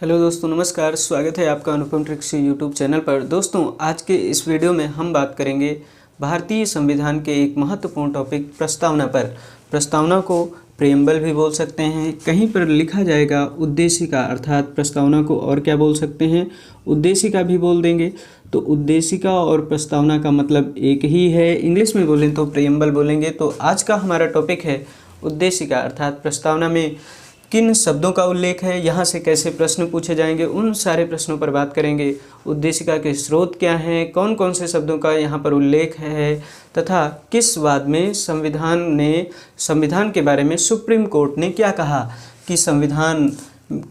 Hello दोस्तों, नमस्कार। स्वागत है आपका अनुपम ट्रिक्स यूट्यूब चैनल पर। दोस्तों, आज के इस वीडियो में हम बात करेंगे भारतीय संविधान के एक महत्वपूर्ण टॉपिक प्रस्तावना पर। प्रस्तावना को प्रेम्बल भी बोल सकते हैं, कहीं पर लिखा जाएगा उद्देशिका, अर्थात प्रस्तावना को और क्या बोल सकते हैं, उद्देशिका भी बोल देंगे। तो उद्देशिका और प्रस्तावना का मतलब एक ही है, इंग्लिश में बोलें तो प्रेम्बल बोलेंगे। तो आज का हमारा टॉपिक है उद्देशिका, अर्थात प्रस्तावना में किन शब्दों का उल्लेख है, यहाँ से कैसे प्रश्न पूछे जाएंगे, उन सारे प्रश्नों पर बात करेंगे। उद्देशिका के स्रोत क्या हैं, कौन कौन से शब्दों का यहाँ पर उल्लेख है, तथा किस वाद में संविधान के बारे में सुप्रीम कोर्ट ने क्या कहा कि संविधान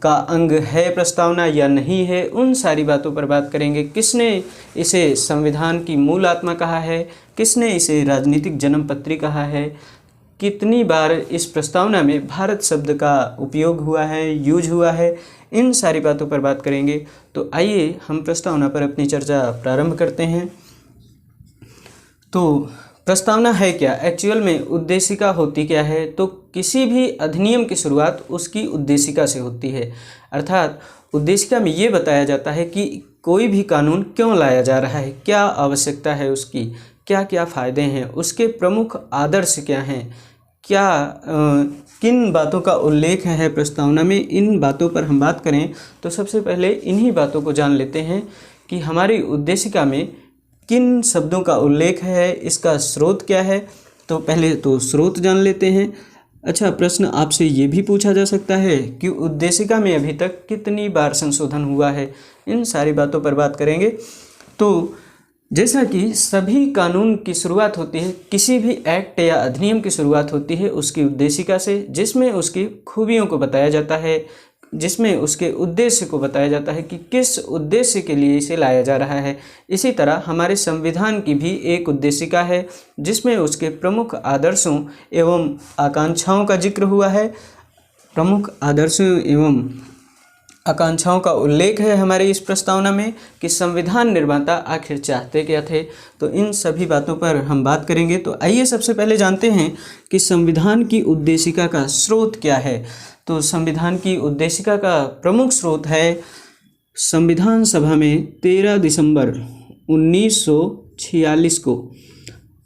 का अंग है प्रस्तावना या नहीं है, उन सारी बातों पर बात करेंगे। किसने इसे संविधान की मूल आत्मा कहा है, किसने इसे राजनीतिक जन्मपत्री कहा है, कितनी बार इस प्रस्तावना में भारत शब्द का उपयोग हुआ है, यूज हुआ है, इन सारी बातों पर बात करेंगे। तो आइए हम प्रस्तावना पर अपनी चर्चा प्रारंभ करते हैं। तो प्रस्तावना है क्या, एक्चुअल में उद्देशिका होती क्या है? तो किसी भी अधिनियम की शुरुआत उसकी उद्देशिका से होती है, अर्थात उद्देशिका में ये बताया जाता है कि कोई भी कानून क्यों लाया जा रहा है, क्या आवश्यकता है उसकी, क्या क्या फ़ायदे हैं, उसके प्रमुख आदर्श क्या हैं, किन बातों का उल्लेख है प्रस्तावना में। इन बातों पर हम बात करें तो सबसे पहले इन्हीं बातों को जान लेते हैं कि हमारी उद्देशिका में किन शब्दों का उल्लेख है, इसका स्रोत क्या है। तो पहले तो स्रोत जान लेते हैं। अच्छा, प्रश्न आपसे ये भी पूछा जा सकता है कि उद्देशिका में अभी तक कितनी बार संशोधन हुआ है, इन सारी बातों पर बात करेंगे। तो जैसा कि सभी कानून की शुरुआत होती है, किसी भी एक्ट या अधिनियम की शुरुआत होती है उसकी उद्देशिका से, जिसमें उसकी खूबियों को बताया जाता है, जिसमें उसके उद्देश्य को बताया जाता है कि किस उद्देश्य के लिए इसे लाया जा रहा है। इसी तरह हमारे संविधान की भी एक उद्देशिका है, जिसमें उसके प्रमुख आदर्शों एवं आकांक्षाओं का जिक्र हुआ है। प्रमुख आदर्शों एवं आकांक्षाओं का उल्लेख है हमारे इस प्रस्तावना में कि संविधान निर्माता आखिर चाहते क्या थे। तो इन सभी बातों पर हम बात करेंगे। तो आइए सबसे पहले जानते हैं कि संविधान की उद्देशिका का स्रोत क्या है। तो संविधान की उद्देशिका का प्रमुख स्रोत है संविधान सभा में 13 दिसंबर 1946 को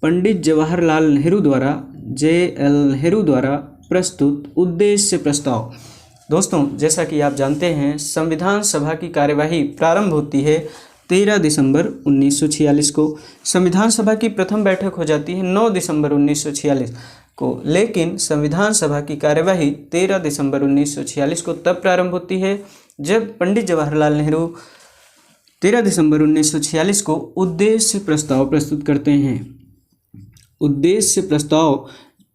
पंडित जवाहरलाल नेहरू द्वारा JL नेहरू द्वारा प्रस्तुत उद्देश्य प्रस्ताव। दोस्तों, जैसा कि आप जानते हैं, संविधान सभा की कार्यवाही प्रारंभ होती है 13 दिसंबर 1946 को। संविधान सभा की प्रथम बैठक हो जाती है 9 दिसंबर 1946 को, लेकिन संविधान सभा की कार्यवाही 13 दिसंबर 1946 को तब प्रारंभ होती है जब पंडित जवाहरलाल नेहरू 13 दिसंबर 1946 को उद्देश्य प्रस्ताव प्रस्तुत करते हैं। उद्देश्य प्रस्ताव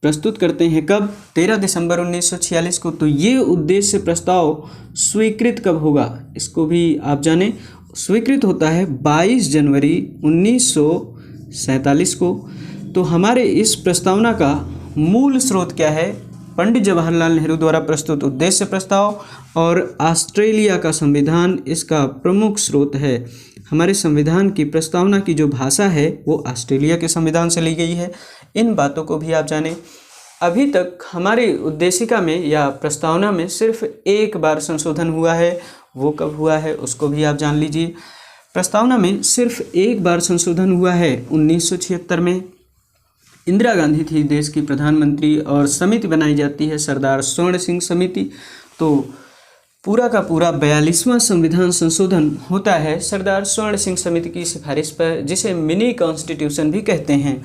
प्रस्तुत करते हैं कब? 13 दिसंबर 1946 को। तो ये उद्देश्य प्रस्ताव स्वीकृत कब होगा, इसको भी आप जानें। स्वीकृत होता है 22 जनवरी 1947 को। तो हमारे इस प्रस्तावना का मूल स्रोत क्या है? पंडित जवाहरलाल नेहरू द्वारा प्रस्तुत उद्देश्य प्रस्ताव और ऑस्ट्रेलिया का संविधान इसका प्रमुख स्रोत है। हमारे संविधान की प्रस्तावना की जो भाषा है वो ऑस्ट्रेलिया के संविधान से ली गई है। इन बातों को भी आप जानें। अभी तक हमारी उद्देशिका में या प्रस्तावना में सिर्फ एक बार संशोधन हुआ है, वो कब हुआ है उसको भी आप जान लीजिए। प्रस्तावना में सिर्फ एक बार संशोधन हुआ है 1976 में। इंदिरा गांधी थी देश की प्रधानमंत्री और समिति बनाई जाती है सरदार स्वर्ण सिंह समिति। तो पूरा का पूरा 42वां संविधान संशोधन होता है सरदार स्वर्ण सिंह समिति की सिफारिश पर, जिसे मिनी कॉन्स्टिट्यूशन भी कहते हैं।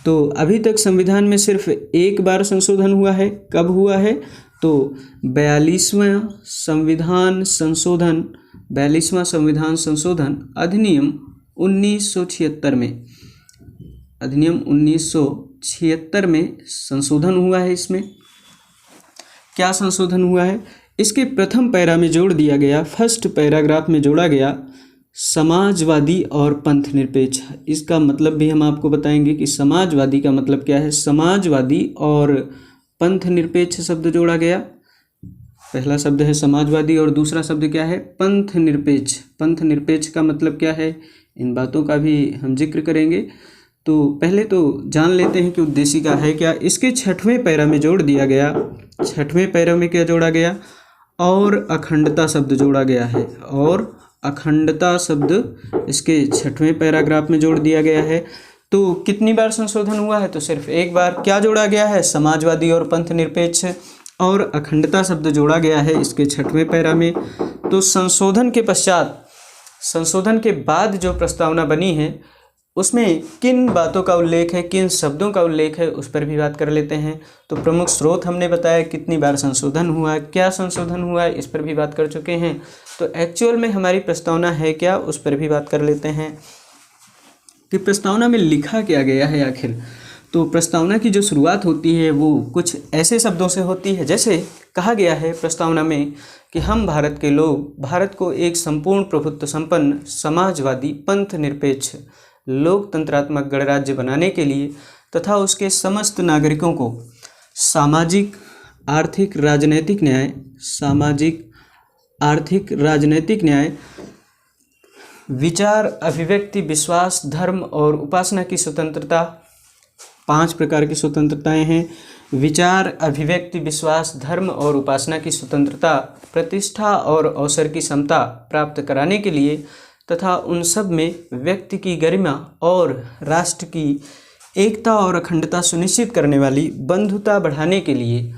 तो अभी तक संविधान में सिर्फ एक बार संशोधन हुआ है। कब हुआ है? तो 42वां संविधान संशोधन अधिनियम 1976 में, अधिनियम 1976 में संशोधन हुआ है। इसमें क्या संशोधन हुआ है? इसके प्रथम पैरा में जोड़ दिया गया, फर्स्ट पैराग्राफ में जोड़ा गया समाजवादी और पंथ निरपेक्ष। इसका मतलब भी हम आपको बताएंगे कि समाजवादी का मतलब क्या है। समाजवादी और पंथ निरपेक्ष शब्द जोड़ा गया। पहला शब्द है समाजवादी और दूसरा शब्द क्या है? पंथ निरपेक्ष। पंथ निरपेक्ष का मतलब क्या है, इन बातों का भी हम जिक्र करेंगे। तो पहले तो जान लेते हैं कि उद्देशिका है क्या। इसके 6वें पैरा में जोड़ दिया गया। 6वें पैरा में क्या जोड़ा गया? और अखंडता शब्द जोड़ा गया है, और अखंडता शब्द इसके 6वें पैराग्राफ में जोड़ दिया गया है। तो कितनी बार संशोधन हुआ है? तो सिर्फ एक बार। क्या जोड़ा गया है? समाजवादी और पंथ निरपेक्ष और अखंडता शब्द जोड़ा गया है इसके 6वें पैरा में। तो संशोधन के पश्चात, संशोधन के बाद जो प्रस्तावना बनी है उसमें किन बातों का उल्लेख है, किन शब्दों का उल्लेख है, उस पर भी बात कर लेते हैं। तो प्रमुख स्रोत हमने बताया, कितनी बार संशोधन हुआ, क्या संशोधन हुआ, इस पर भी बात कर चुके हैं। तो एक्चुअल में हमारी प्रस्तावना है क्या, उस पर भी बात कर लेते हैं कि प्रस्तावना में लिखा क्या गया है आखिर। तो प्रस्तावना की जो शुरुआत होती है वो कुछ ऐसे शब्दों से होती है, जैसे कहा गया है प्रस्तावना में कि हम भारत के लोग भारत को एक संपूर्ण प्रभुत्व संपन्न समाजवादी पंथ निरपेक्ष लोकतंत्रात्मक गणराज्य बनाने के लिए तथा उसके समस्त नागरिकों को सामाजिक आर्थिक राजनैतिक न्याय, सामाजिक आर्थिक राजनैतिक न्याय, विचार अभिव्यक्ति विश्वास धर्म और उपासना की स्वतंत्रता, 5 प्रकार की स्वतंत्रताएं हैं। विचार अभिव्यक्ति विश्वास धर्म और उपासना की स्वतंत्रता, प्रतिष्ठा और अवसर की समता प्राप्त कराने के लिए तथा उन सब में व्यक्ति की गरिमा और राष्ट्र की एकता और अखंडता सुनिश्चित करने वाली बंधुता बढ़ाने के लिए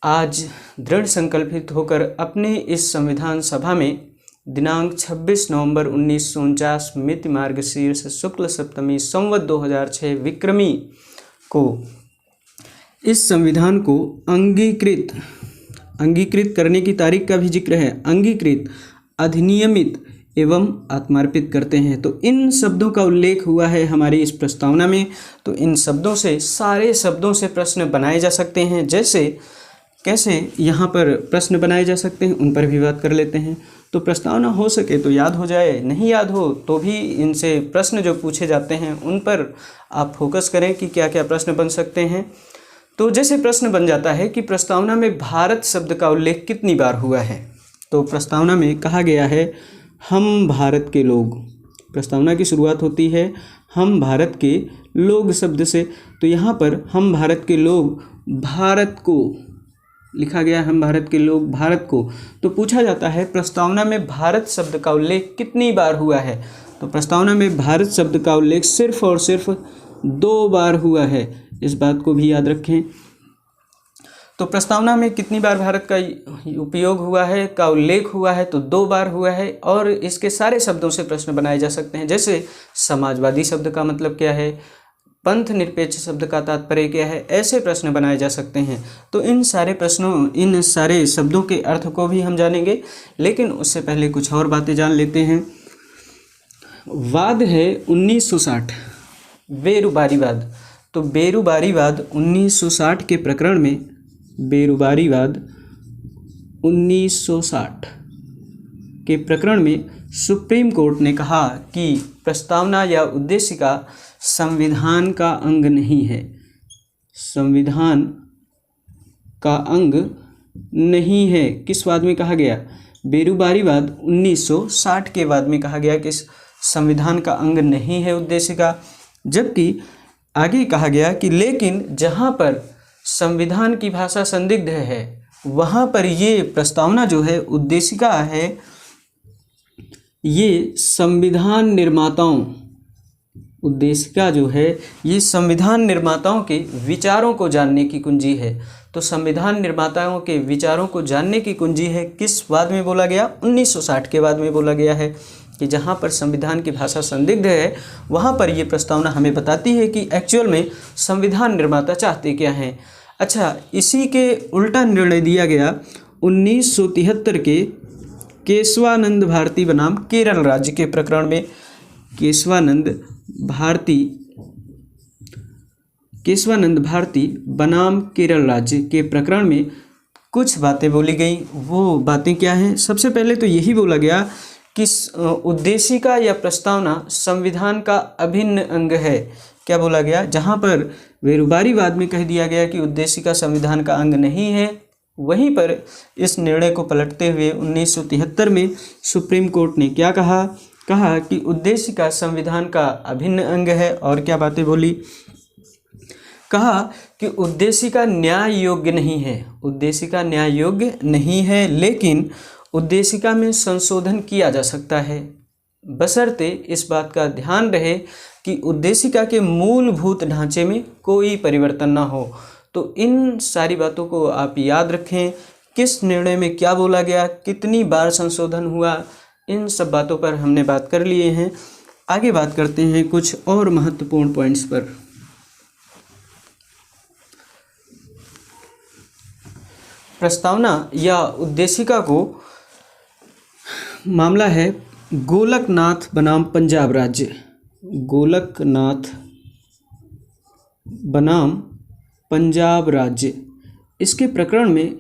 आज दृढ़ संकल्पित होकर अपने इस संविधान सभा में दिनांक 26 नवंबर 1949 मिति मार्गशीर्ष शुक्ल सप्तमी संवत 2006 विक्रमी को इस संविधान को अंगीकृत करने की तारीख का भी जिक्र है, अंगीकृत, अधिनियमित एवं आत्मार्पित करते हैं। तो इन शब्दों का उल्लेख हुआ है हमारी इस प्रस्तावना में। तो इन शब्दों से, सारे शब्दों से प्रश्न बनाए जा सकते हैं। जैसे कैसे यहाँ पर प्रश्न बनाए जा सकते हैं, उन पर भी बात कर लेते हैं। तो प्रस्तावना हो सके तो याद हो जाए, नहीं याद हो तो भी इनसे प्रश्न जो पूछे जाते हैं उन पर आप फोकस करें कि क्या क्या प्रश्न बन सकते हैं। तो जैसे प्रश्न बन जाता है कि प्रस्तावना में भारत शब्द का उल्लेख कितनी बार हुआ है। तो प्रस्तावना में कहा गया है हम भारत के लोग। प्रस्तावना की शुरुआत होती है हम भारत के लोग शब्द से। तो यहाँ पर हम भारत के लोग, भारत को लिखा गया, हम भारत के लोग भारत को। तो पूछा जाता है प्रस्तावना में भारत शब्द का उल्लेख कितनी बार हुआ है। तो प्रस्तावना में भारत शब्द का उल्लेख सिर्फ और सिर्फ 2 बार हुआ है, इस बात को भी याद रखें। तो प्रस्तावना में कितनी बार भारत का उपयोग हुआ है, का उल्लेख हुआ है, तो 2 बार हुआ है। और इसके सारे शब्दों से प्रश्न बनाए जा सकते हैं। जैसे समाजवादी शब्द का मतलब क्या है, पंथ निरपेक्ष शब्द का तात्पर्य क्या है, ऐसे प्रश्न बनाए जा सकते हैं। तो इन सारे प्रश्नों, इन सारे शब्दों के अर्थ को भी हम जानेंगे, लेकिन उससे पहले कुछ और बातें जान लेते हैं। वाद है 1960, बेरुबारीवाद। तो बेरुबारीवाद 1960 के प्रकरण में, बेरुबारीवाद 1960 के प्रकरण में सुप्रीम कोर्ट ने कहा कि प्रस्तावना या उद्देशिका संविधान का अंग नहीं है, संविधान का अंग नहीं है। किस वाद में कहा गया? बेरुबारीवाद 1960 के वाद में कहा गया कि संविधान का अंग नहीं है उद्देशिका। जबकि आगे कहा गया कि लेकिन जहाँ पर संविधान की भाषा संदिग्ध है वहाँ पर ये प्रस्तावना जो है उद्देशिका है, ये संविधान निर्माताओं, उद्देशिका जो है ये संविधान निर्माताओं के विचारों को जानने की कुंजी है। तो संविधान निर्माताओं के विचारों को जानने की कुंजी है, किस वाद में बोला गया? 1960 के वाद में बोला गया है कि जहाँ पर संविधान की भाषा संदिग्ध है वहाँ पर ये प्रस्तावना हमें बताती है कि एक्चुअल में संविधान निर्माता चाहते क्या हैं। अच्छा, इसी के उल्टा निर्णय दिया गया 1973 के केशवानंद भारती बनाम केरल राज्य के प्रकरण में। केशवानंद भारती बनाम केरल राज्य के प्रकरण में कुछ बातें बोली गई। वो बातें क्या हैं? सबसे पहले तो यही बोला गया कि उद्देशिका या प्रस्तावना संविधान का अभिन्न अंग है। क्या बोला गया? जहाँ पर बेरुबारीवाद में कह दिया गया कि उद्देशिका संविधान का अंग नहीं है, वहीं पर इस निर्णय को पलटते हुए 1973 में सुप्रीम कोर्ट ने क्या कहा? कहा कि उद्देशिका संविधान का अभिन्न अंग है। और क्या बातें बोली? कहा कि उद्देशिका न्याय योग्य नहीं है, उद्देशिका न्याय योग्य नहीं है, लेकिन उद्देशिका में संशोधन किया जा सकता है, बशर्ते इस बात का ध्यान रहे कि उद्देशिका के मूलभूत ढांचे में कोई परिवर्तन ना हो। तो इन सारी बातों को आप याद रखें, किस निर्णय में क्या बोला गया, कितनी बार संशोधन हुआ, इन सब बातों पर हमने बात कर लिए हैं। आगे बात करते हैं कुछ और महत्वपूर्ण पॉइंट्स पर। प्रस्तावना या उद्देशिका को मामला है गोलकनाथ बनाम पंजाब राज्य, गोलकनाथ बनाम पंजाब राज्य। इसके प्रकरण में,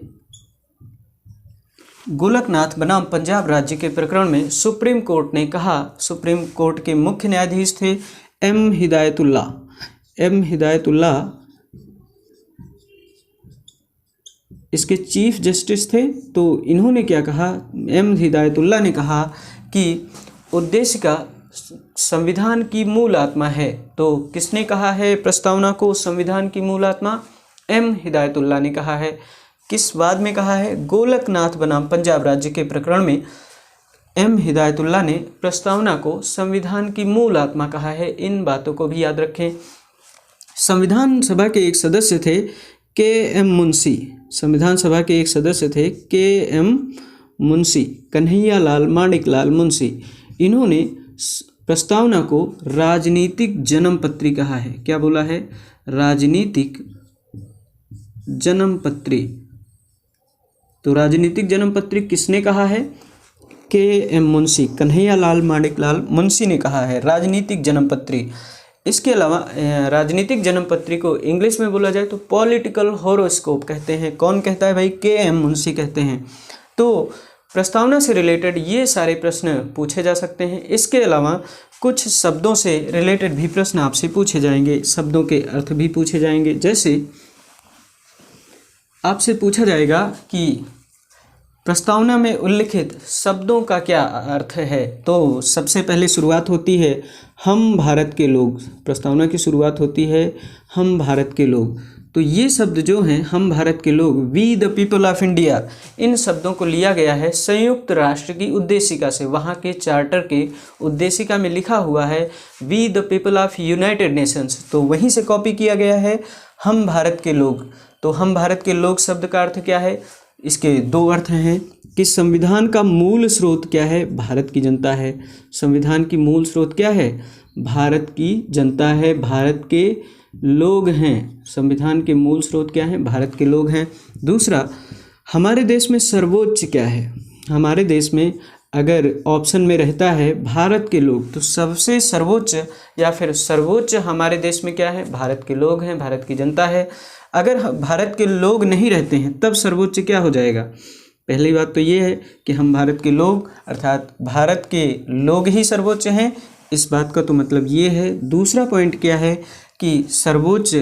गोलकनाथ बनाम पंजाब राज्य के प्रकरण में सुप्रीम कोर्ट ने कहा, सुप्रीम कोर्ट के मुख्य न्यायाधीश थे एम हिदायतुल्ला, इसके चीफ जस्टिस थे। तो इन्होंने क्या कहा, एम हिदायतुल्ला ने कहा कि उद्देशिका संविधान की मूल आत्मा है। तो किसने कहा है प्रस्तावना को संविधान की मूल आत्मा? एम हिदायतुल्ला ने कहा है। किस बाद में कहा है? गोलकनाथ बनाम पंजाब राज्य के प्रकरण में एम हिदायतुल्ला ने प्रस्तावना को संविधान की मूल आत्मा कहा है। इन बातों को भी याद रखें। संविधान सभा के एक सदस्य थे के एम मुंशी, संविधान सभा के एक सदस्य थे के एम मुंशी, कन्हैया लाल माणिक लाल मुंशी। इन्होंने प्रस्तावना को राजनीतिक जन्मपत्री कहा है। क्या बोला है? राजनीतिक जन्मपत्री। तो राजनीतिक जन्मपत्री किसने कहा है? के एम मुंशी, कन्हैया लाल माणिक लाल मुंशी ने कहा है राजनीतिक जन्मपत्री। इसके अलावा राजनीतिक जन्मपत्री को इंग्लिश में बोला जाए तो पॉलिटिकल हॉरोस्कोप कहते हैं। कौन कहता है भाई? के एम मुंशी कहते हैं। तो प्रस्तावना से रिलेटेड ये सारे प्रश्न पूछे जा सकते हैं। इसके अलावा कुछ शब्दों से रिलेटेड भी प्रश्न आपसे पूछे जाएंगे, शब्दों के अर्थ भी पूछे जाएंगे। जैसे आपसे पूछा जाएगा कि प्रस्तावना में उल्लिखित शब्दों का क्या अर्थ है। तो सबसे पहले शुरुआत होती है हम भारत के लोग, प्रस्तावना की शुरुआत होती है हम भारत के लोग। तो ये शब्द जो हैं हम भारत के लोग, we the people of India, इन शब्दों को लिया गया है संयुक्त राष्ट्र की उद्देशिका से। वहाँ के चार्टर के उद्देशिका में लिखा हुआ है we the people of United Nations, तो वहीं से कॉपी किया गया है हम भारत के लोग। तो हम भारत के लोग शब्द का अर्थ क्या है? इसके दो अर्थ हैं कि संविधान का मूल स्रोत क्या है? भारत की जनता है। संविधान की मूल स्रोत क्या है? भारत की जनता है, भारत के लोग हैं। संविधान के मूल स्रोत क्या है? भारत के लोग हैं। दूसरा, हमारे देश में सर्वोच्च क्या है? हमारे देश में अगर ऑप्शन में रहता है भारत के लोग, तो सबसे सर्वोच्च या फिर सर्वोच्च हमारे देश में क्या है? भारत के लोग हैं, भारत की जनता है। अगर भारत के लोग नहीं रहते हैं तब सर्वोच्च क्या हो जाएगा? पहली बात तो ये है कि हम भारत के लोग अर्थात भारत के लोग ही सर्वोच्च हैं, इस बात का तो मतलब ये है। दूसरा पॉइंट क्या है कि सर्वोच्च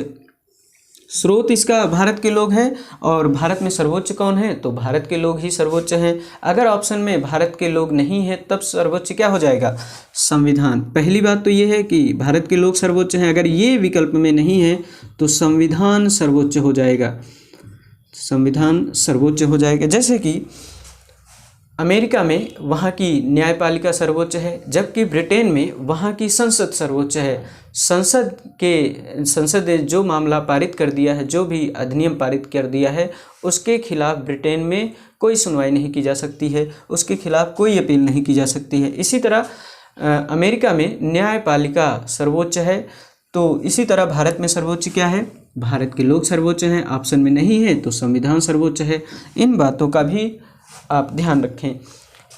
स्रोत इसका भारत के लोग हैं, और भारत में सर्वोच्च कौन है? तो भारत के लोग ही सर्वोच्च हैं। अगर ऑप्शन में भारत के लोग नहीं है तब सर्वोच्च क्या हो जाएगा? संविधान। पहली बात तो ये है कि भारत के लोग सर्वोच्च हैं, अगर ये विकल्प में नहीं है तो संविधान सर्वोच्च हो जाएगा, संविधान सर्वोच्च हो जाएगा। जैसे कि अमेरिका में वहाँ की न्यायपालिका सर्वोच्च है, जबकि ब्रिटेन में वहाँ की संसद सर्वोच्च है। संसद ने जो मामला पारित कर दिया है, जो भी अधिनियम पारित कर दिया है, उसके खिलाफ ब्रिटेन में कोई सुनवाई नहीं की जा सकती है, उसके खिलाफ कोई अपील नहीं की जा सकती है। इसी तरह अमेरिका में न्यायपालिका सर्वोच्च है। तो इसी तरह भारत में सर्वोच्च क्या है? भारत के लोग सर्वोच्च हैं। ऑप्शन में नहीं है तो संविधान सर्वोच्च है। इन बातों का भी आप ध्यान रखें।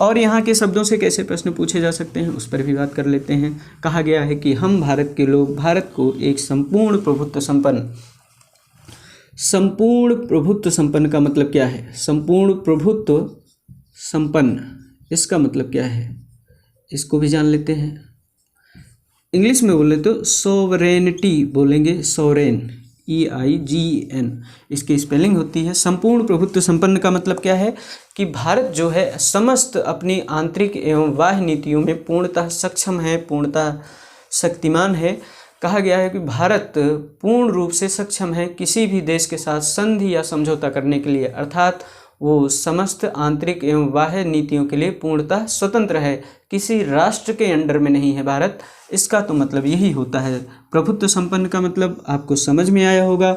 और यहाँ के शब्दों से कैसे प्रश्न पूछे जा सकते हैं उस पर भी बात कर लेते हैं। कहा गया है कि हम भारत के लोग भारत को एक संपूर्ण प्रभुत्व संपन्न, संपूर्ण प्रभुत्व संपन्न का मतलब क्या है? संपूर्ण प्रभुत्व संपन्न, इसका मतलब क्या है? इसको भी जान लेते हैं। इंग्लिश में बोले तो सोवरेनिटी बोलेंगे, सोवरेन, EIGN इसकी स्पेलिंग होती है। संपूर्ण प्रभुत्व संपन्न का मतलब क्या है? कि भारत जो है समस्त अपनी आंतरिक एवं बाह्य नीतियों में पूर्णतः सक्षम है, पूर्णतः शक्तिमान है। कहा गया है कि भारत पूर्ण रूप से सक्षम है किसी भी देश के साथ संधि या समझौता करने के लिए, अर्थात वो समस्त आंतरिक एवं बाह्य नीतियों के लिए पूर्णतः स्वतंत्र है, किसी राष्ट्र के अंडर में नहीं है भारत। इसका तो मतलब यही होता है। प्रभुत्व संपन्न का मतलब आपको समझ में आया होगा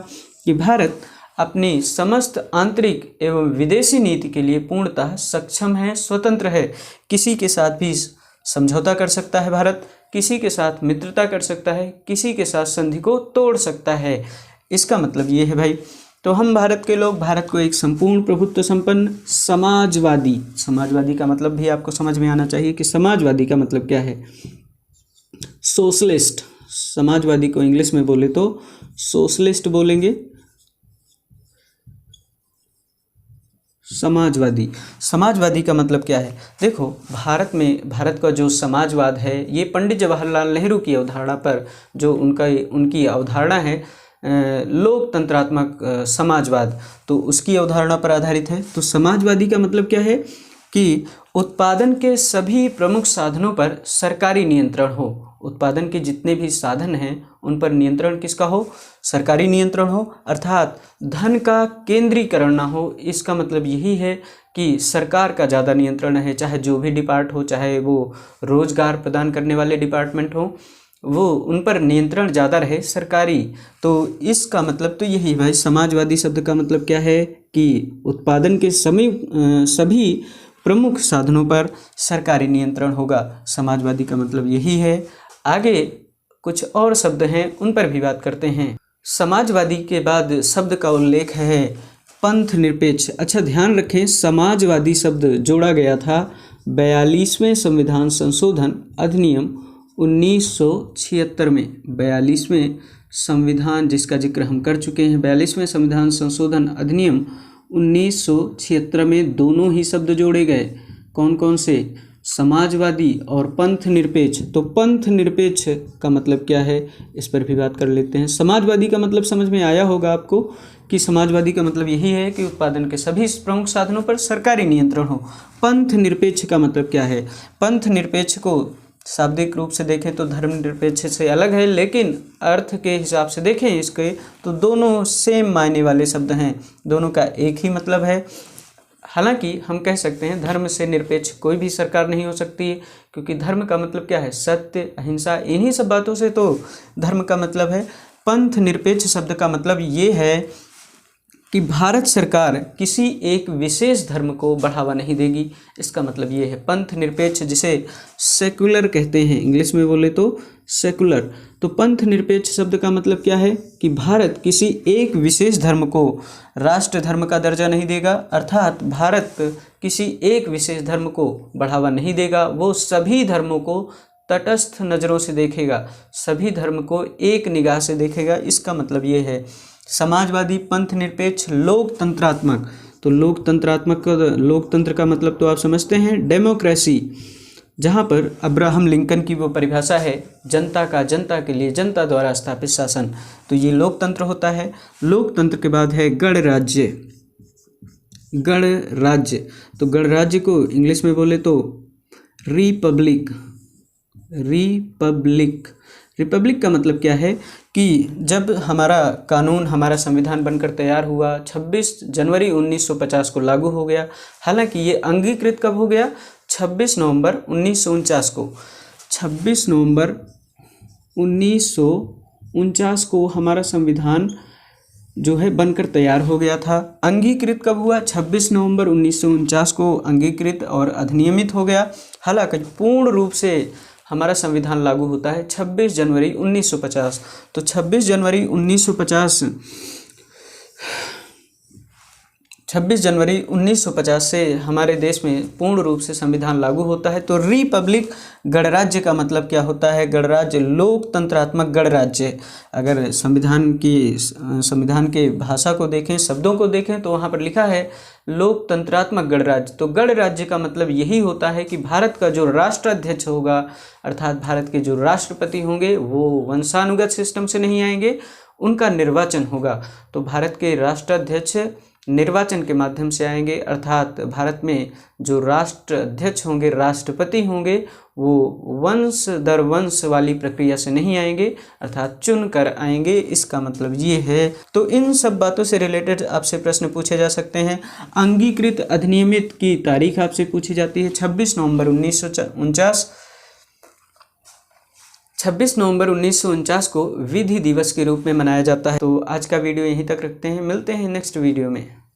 कि भारत अपनी समस्त आंतरिक एवं विदेशी नीति के लिए पूर्णतः सक्षम है, स्वतंत्र है, किसी के साथ भी समझौता कर सकता है भारत, किसी के साथ मित्रता कर सकता है, किसी के साथ संधि को तोड़ सकता है। इसका मतलब ये है भाई। तो हम भारत के लोग भारत को एक संपूर्ण प्रभुत्व संपन्न समाजवादी, समाजवादी का मतलब भी आपको समझ में आना चाहिए कि समाजवादी का मतलब क्या है। सोशलिस्ट, समाजवादी को इंग्लिश में बोले तो सोशलिस्ट बोलेंगे। समाजवादी, समाजवादी का मतलब क्या है? देखो, भारत का जो समाजवाद है ये पंडित जवाहरलाल नेहरू की अवधारणा पर, जो उनकी अवधारणा है लोकतंत्रात्मक समाजवाद, तो उसकी अवधारणा पर आधारित है। तो समाजवादी का मतलब क्या है कि उत्पादन के सभी प्रमुख साधनों पर सरकारी नियंत्रण हो। उत्पादन के जितने भी साधन हैं उन पर नियंत्रण किसका हो? सरकारी नियंत्रण हो, अर्थात धन का केंद्रीकरण ना हो। इसका मतलब यही है कि सरकार का ज़्यादा नियंत्रण है, चाहे जो भी डिपार्ट हो, चाहे वो रोजगार प्रदान करने वाले डिपार्टमेंट हो, वो उन पर नियंत्रण ज़्यादा रहे सरकारी। तो इसका मतलब तो यही भाई, समाजवादी शब्द का मतलब क्या है कि उत्पादन के सभी प्रमुख साधनों पर सरकारी नियंत्रण होगा। समाजवादी का मतलब यही है। आगे कुछ और शब्द हैं, उन पर भी बात करते हैं। समाजवादी के बाद शब्द का उल्लेख है पंथ निरपेक्ष। अच्छा ध्यान रखें, समाजवादी शब्द जोड़ा गया था 42वें संविधान संशोधन अधिनियम 1976 में। 42वें संविधान जिसका जिक्र हम कर चुके हैं, 42वें संविधान संशोधन अधिनियम 1976 में दोनों ही शब्द जोड़े गए। कौन कौन से? समाजवादी और पंथ निरपेक्ष। तो पंथ निरपेक्ष का मतलब क्या है, इस पर भी बात कर लेते हैं। समाजवादी का मतलब समझ में आया होगा आपको कि समाजवादी का मतलब यही है कि उत्पादन के सभी प्रमुख साधनों पर सरकारी नियंत्रण हो। पंथ निरपेक्ष का मतलब क्या है? पंथ निरपेक्ष को शाब्दिक रूप से देखें तो धर्मनिरपेक्ष से अलग है, लेकिन अर्थ के हिसाब से देखें इसके तो दोनों सेम मायने वाले शब्द हैं, दोनों का एक ही मतलब है। हालांकि हम कह सकते हैं धर्म से निरपेक्ष कोई भी सरकार नहीं हो सकती है, क्योंकि धर्म का मतलब क्या है? सत्य, अहिंसा, इन्हीं सब बातों से तो धर्म का मतलब है। पंथ निरपेक्ष शब्द का मतलब ये है कि भारत सरकार किसी एक विशेष धर्म को बढ़ावा नहीं देगी। इसका मतलब ये है पंथ निरपेक्ष, जिसे सेकुलर कहते हैं, इंग्लिश में बोले तो सेकुलर। तो पंथ निरपेक्ष शब्द का मतलब क्या है कि भारत किसी एक विशेष धर्म को राष्ट्र धर्म का दर्जा नहीं देगा, अर्थात भारत किसी एक विशेष धर्म को बढ़ावा नहीं देगा, वो सभी धर्मों को तटस्थ नज़रों से देखेगा, सभी धर्म को एक निगाह से देखेगा। इसका मतलब ये है समाजवादी, पंथ निरपेक्ष, लोकतंत्रात्मक। तो लोकतंत्र का मतलब तो आप समझते हैं, डेमोक्रेसी, जहाँ पर अब्राहम लिंकन की वो परिभाषा है, जनता का जनता के लिए जनता द्वारा स्थापित शासन, तो ये लोकतंत्र होता है। लोकतंत्र के बाद है गणराज्य। गणराज्य, तो गणराज्य को इंग्लिश में बोले तो रिपब्लिक। रिपब्लिक का मतलब क्या है कि जब हमारा कानून, हमारा संविधान बनकर तैयार हुआ, 26 जनवरी 1950 को लागू हो गया। हालांकि ये अंगीकृत कब हो गया? 26 नवंबर 1949 को। 26 नवंबर 1949 को हमारा संविधान जो है बनकर तैयार हो गया था। अंगीकृत कब हुआ? 26 नवंबर 1949 को अंगीकृत और अधिनियमित हो गया। हालांकि पूर्ण रूप से हमारा संविधान लागू होता है 26 जनवरी 1950। तो 26 जनवरी 1950 से हमारे देश में पूर्ण रूप से संविधान लागू होता है। तो रिपब्लिक, गणराज्य का मतलब क्या होता है? गणराज्य, लोकतंत्रात्मक गणराज्य। अगर संविधान के भाषा को देखें, शब्दों को देखें, तो वहाँ पर लिखा है लोकतंत्रात्मक गणराज्य। तो गणराज्य का मतलब यही होता है कि भारत का जो राष्ट्राध्यक्ष होगा, अर्थात भारत के जो राष्ट्रपति होंगे, वो वंशानुगत सिस्टम से नहीं आएंगे, उनका निर्वाचन होगा। तो भारत के राष्ट्राध्यक्ष निर्वाचन के माध्यम से आएंगे, अर्थात भारत में जो राष्ट्राध्यक्ष होंगे, राष्ट्रपति होंगे, वो वंश दर वंश वाली प्रक्रिया से नहीं आएंगे, अर्थात चुन कर आएंगे। इसका मतलब ये है। तो इन सब बातों से रिलेटेड आपसे प्रश्न पूछे जा सकते हैं। अंगीकृत अधिनियमित की तारीख आपसे पूछी जाती है 26 नवंबर 1949। 26 नवंबर 1949 को विधि दिवस के रूप में मनाया जाता है। तो आज का वीडियो यहीं तक रखते हैं, मिलते हैं नेक्स्ट वीडियो में।